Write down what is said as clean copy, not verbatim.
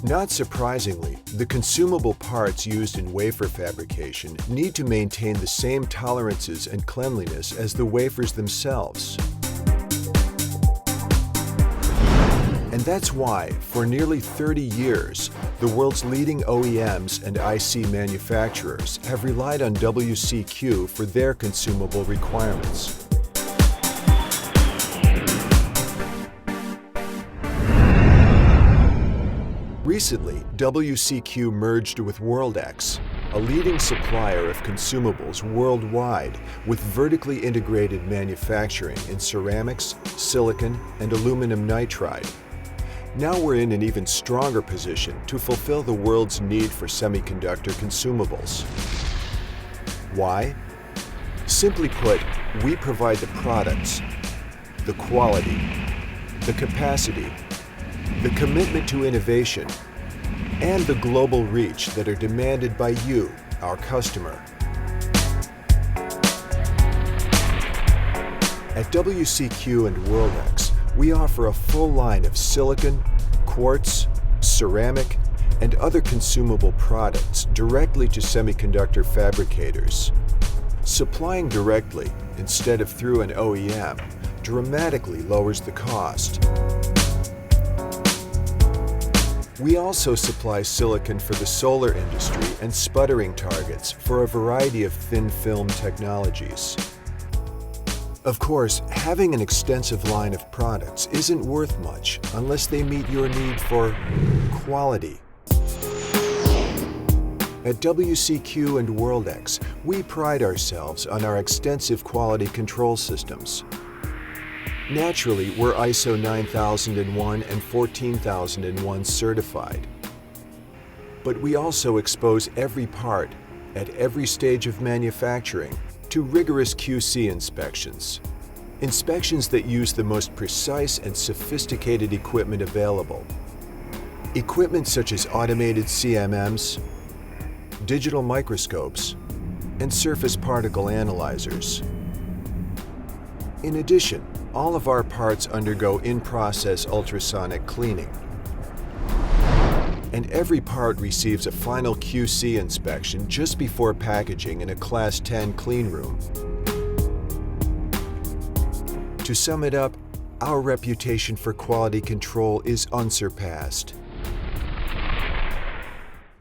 Not surprisingly, the consumable parts used in wafer fabrication need to maintain the same tolerances and cleanliness as the wafers themselves. And that's why, for nearly 30 years, the world's leading OEMs and IC manufacturers have relied on WCQ for their consumable requirements. Recently, WCQ merged with Quartz, a leading supplier of consumables worldwide with vertically integrated manufacturing in ceramics, silicon, and aluminum nitride. Now we're in an even stronger position to fulfill the world's need for semiconductor consumables. Why? Simply put, we provide the products, the quality, the capacity, the commitment to innovation, and the global reach that are demanded by you, our customer. At WCQ and Quartz, we offer a full line of silicon, quartz, ceramic, and other consumable products directly to semiconductor fabricators. Supplying directly instead of through an OEM dramatically lowers the cost. We also supply silicon for the solar industry and sputtering targets for a variety of thin film technologies. Of course, having an extensive line of products isn't worth much unless they meet your need for quality. At WCQ and Quartz, we pride ourselves on our extensive quality control systems. Naturally, we're ISO 9001 and 14001 certified. But we also expose every part, at every stage of manufacturing, to rigorous QC inspections. Inspections that use the most precise and sophisticated equipment available. Equipment such as automated CMMs, digital microscopes, and surface particle analyzers. In addition, all of our parts undergo in-process ultrasonic cleaning. And every part receives a final QC inspection just before packaging in a Class 10 clean room. To sum it up, our reputation for quality control is unsurpassed.